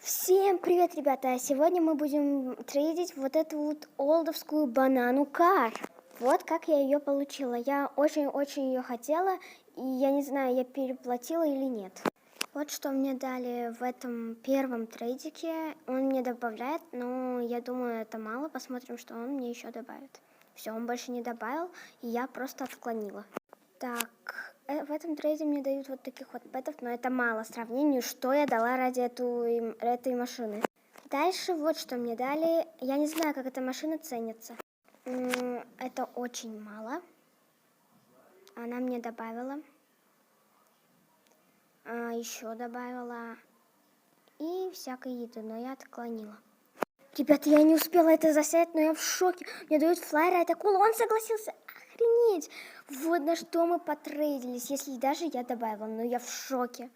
Всем привет, ребята! Сегодня мы будем трейдить вот эту вот олдовскую банану кар. Вот как я ее получила. Я очень-очень ее хотела, и я не знаю, я переплатила или нет. Вот что мне дали в этом первом трейдике. Он мне добавляет, но я думаю, это мало. Посмотрим, что он мне еще добавит. Все, он больше не добавил, и я просто отклонила. Так, в этом трейде мне дают вот таких вот пэтов, но это мало в сравнению, что я дала ради этой машины. Дальше вот что мне дали. Я не знаю, как эта машина ценится. Это очень мало. Она мне добавила. Еще добавила. И всякой еды, но я отклонила. Ребята, я не успела это засять, но я в шоке. Мне дают флайер, это кул, он согласился. Охренеть. Вот на что мы потрейдились, если даже я добавила, но я в шоке.